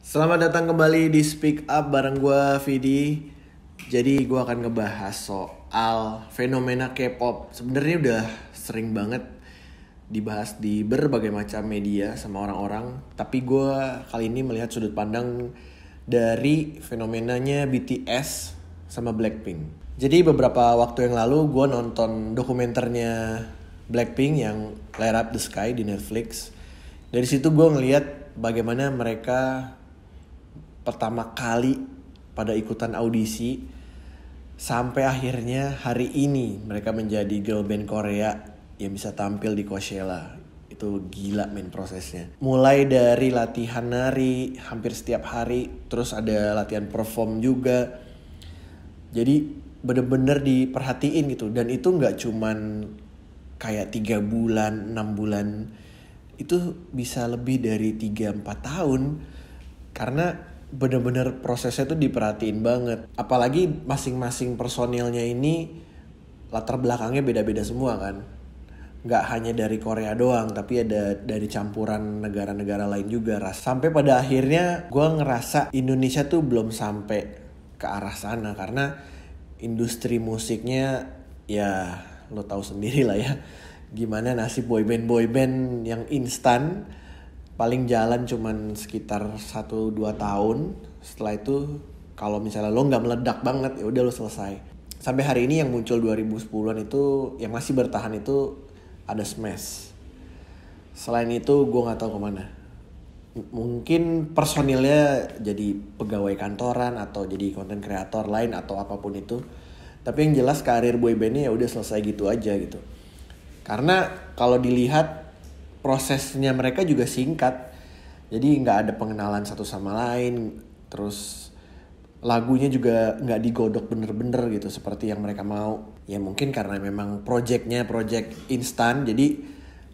Selamat datang kembali di Speak Up bareng gue Vidi. Jadi gue akan ngebahas soal fenomena K-pop. Sebenarnya udah sering banget dibahas di berbagai macam media sama orang-orang. Tapi gue kali ini melihat sudut pandang dari fenomenanya BTS sama Blackpink. Jadi beberapa waktu yang lalu gue nonton dokumenternya Blackpink yang Light Up the Sky di Netflix. Dari situ gue ngeliat bagaimana mereka pertama kali pada ikutan audisi sampai akhirnya hari ini mereka menjadi girl band Korea yang bisa tampil di Coachella. Itu gila men prosesnya. Mulai dari latihan nari hampir setiap hari, terus ada latihan perform juga. Jadi bener-bener diperhatiin gitu. Dan itu gak cuman kayak 3 bulan, 6 bulan. Itu bisa lebih dari 3-4 tahun. Karena bener-bener prosesnya tuh diperhatiin banget. Apalagi masing-masing personilnya ini latar belakangnya beda-beda semua kan. Gak hanya dari Korea doang, tapi ada dari campuran negara-negara lain juga. Sampai pada akhirnya gue ngerasa Indonesia tuh belum sampai ke arah sana. Karena industri musiknya ya lo tahu sendiri lah ya. Gimana nasib boyband yang instan. Paling jalan cuman sekitar 1-2 tahun. Setelah itu kalau misalnya lo gak meledak banget, ya udah lo selesai. Sampai hari ini yang muncul 2010-an itu, yang masih bertahan itu ada Smash. Selain itu gue gak tahu kemana. Mungkin personilnya jadi pegawai kantoran atau jadi konten kreator lain atau apapun itu. Tapi yang jelas karir boybandnya ya udah selesai gitu aja gitu. Karena kalau dilihat prosesnya mereka juga singkat. Jadi gak ada pengenalan satu sama lain. Terus lagunya juga gak digodok bener-bener gitu seperti yang mereka mau. Ya mungkin karena memang project instan. Jadi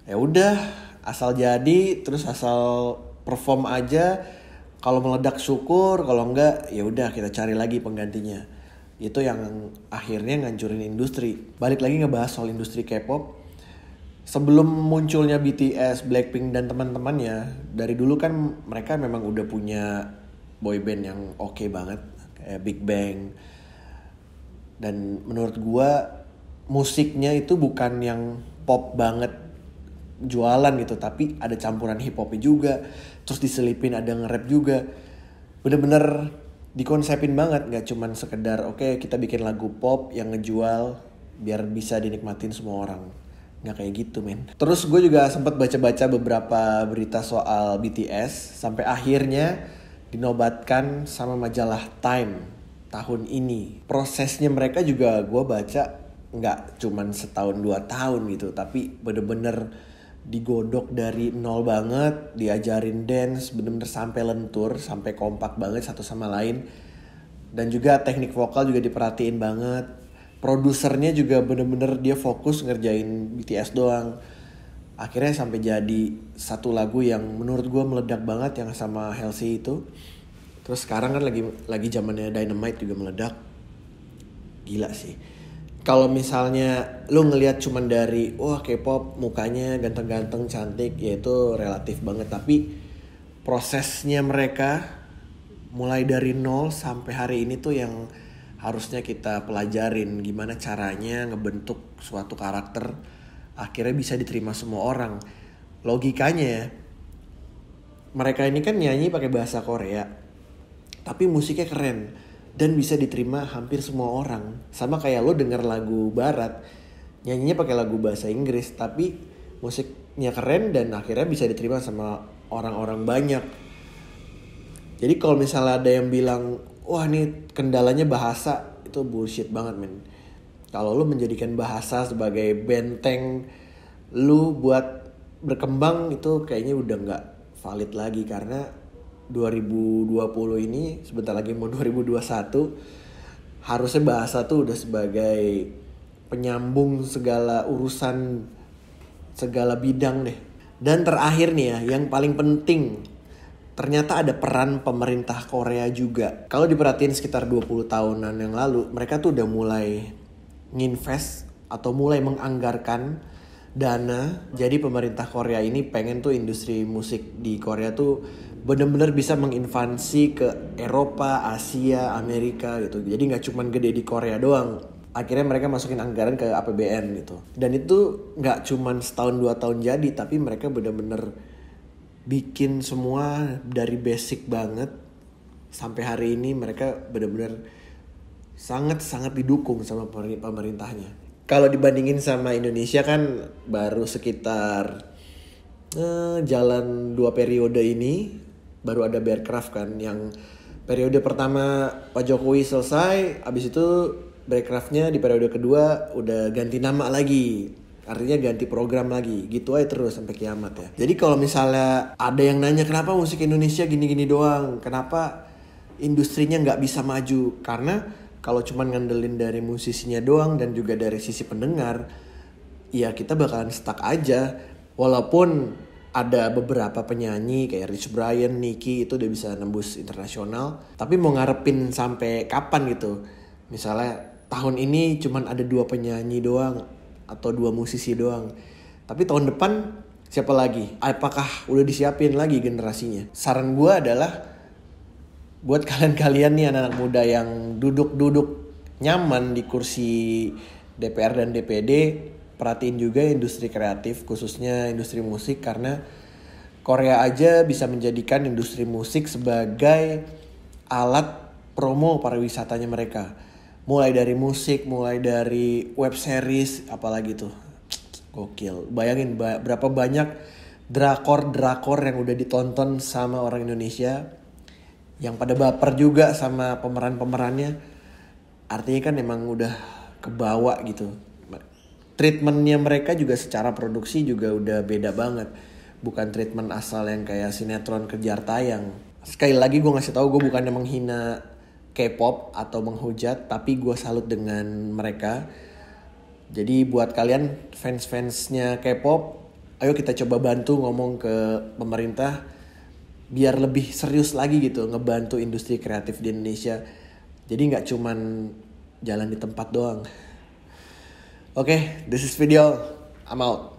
ya udah asal jadi, terus asal perform aja. Kalau meledak syukur, kalau enggak ya udah kita cari lagi penggantinya. Itu yang akhirnya ngancurin industri. Balik lagi ngebahas soal industri K-pop. Sebelum munculnya BTS, Blackpink dan teman-temannya, dari dulu kan mereka memang udah punya boyband yang oke banget, kayak Big Bang. Dan menurut gua musiknya itu bukan yang pop banget jualan gitu, tapi ada campuran hip hopnya juga, terus diselipin ada nge-rap juga. Bener-bener dikonsepin banget, gak cuman sekedar oke, kita bikin lagu pop yang ngejual biar bisa dinikmatin semua orang. Nggak kayak gitu men. Terus gue juga sempat baca-baca beberapa berita soal BTS. Sampai akhirnya dinobatkan sama majalah Time tahun ini. Prosesnya mereka juga gue baca nggak cuman setahun 2 tahun gitu. Tapi bener-bener digodok dari nol banget. Diajarin dance bener-bener sampai lentur. Sampai kompak banget satu sama lain. Dan juga teknik vokal juga diperhatiin banget. Produsernya juga bener-bener dia fokus ngerjain BTS doang. Akhirnya sampai jadi satu lagu yang menurut gue meledak banget yang sama Halsey itu. Terus sekarang kan lagi zamannya Dynamite juga meledak. Gila sih. Kalau misalnya lu ngelihat cuman dari wah K-pop mukanya ganteng-ganteng cantik, ya itu relatif banget. Tapi prosesnya mereka mulai dari nol sampai hari ini tuh yang harusnya kita pelajarin gimana caranya ngebentuk suatu karakter akhirnya bisa diterima semua orang. Logikanya ya, mereka ini kan nyanyi pakai bahasa Korea, tapi musiknya keren dan bisa diterima hampir semua orang. Sama kayak lo denger lagu barat, nyanyinya pakai lagu bahasa Inggris, tapi musiknya keren dan akhirnya bisa diterima sama orang-orang banyak. Jadi kalau misalnya ada yang bilang wah ini kendalanya bahasa, itu bullshit banget men. Kalau lu menjadikan bahasa sebagai benteng lu buat berkembang, itu kayaknya udah gak valid lagi. Karena 2020 ini sebentar lagi mau 2021, harusnya bahasa tuh udah sebagai penyambung segala urusan, segala bidang deh. Dan terakhir nih ya, yang paling penting, ternyata ada peran pemerintah Korea juga. Kalau diperhatiin sekitar 20 tahunan yang lalu, mereka tuh udah mulai nginvest atau mulai menganggarkan dana. Jadi pemerintah Korea ini pengen tuh industri musik di Korea tuh bener-bener bisa menginvasi ke Eropa, Asia, Amerika gitu. Jadi nggak cuman gede di Korea doang. Akhirnya mereka masukin anggaran ke APBN gitu. Dan itu nggak cuman setahun 2 tahun jadi, tapi mereka bener-bener bikin semua dari basic banget. Sampai hari ini mereka bener-bener sangat-sangat didukung sama pemerintahnya. Kalau dibandingin sama Indonesia kan baru sekitar jalan 2 periode ini baru ada Bearcraft kan, yang periode pertama Pak Jokowi selesai, abis itu Bearcraftnya di periode kedua udah ganti nama lagi, artinya ganti program lagi, gitu aja terus sampai kiamat ya. Jadi kalau misalnya ada yang nanya kenapa musik Indonesia gini-gini doang, kenapa industrinya nggak bisa maju, karena kalau cuma ngandelin dari musisinya doang dan juga dari sisi pendengar, ya kita bakalan stuck aja. Walaupun ada beberapa penyanyi kayak Rich Brian, Nicky itu udah bisa nembus internasional, tapi mau ngarepin sampai kapan gitu? Misalnya tahun ini cuma ada 2 penyanyi doang atau 2 musisi doang, tapi tahun depan siapa lagi? Apakah udah disiapin lagi generasinya? Saran gue adalah buat kalian-kalian nih anak-anak muda yang duduk-duduk nyaman di kursi DPR dan DPD, perhatiin juga industri kreatif, khususnya industri musik, karena Korea aja bisa menjadikan industri musik sebagai alat promo pariwisatanya mereka. Mulai dari musik, mulai dari web series, apalagi tuh. Gokil. Bayangin berapa banyak drakor yang udah ditonton sama orang Indonesia, yang pada baper juga sama pemeran-pemerannya. Artinya kan emang udah kebawa gitu. Treatmentnya mereka juga secara produksi juga udah beda banget. Bukan treatment asal yang kayak sinetron kejar tayang. Sekali lagi gue ngasih tahu, gue bukannya menghina K-pop atau menghujat, tapi gue salut dengan mereka. Jadi buat kalian fans-fansnya K-pop, ayo kita coba bantu ngomong ke pemerintah biar lebih serius lagi gitu ngebantu industri kreatif di Indonesia. Jadi nggak cuman jalan di tempat doang. Oke, this is video. I'm out.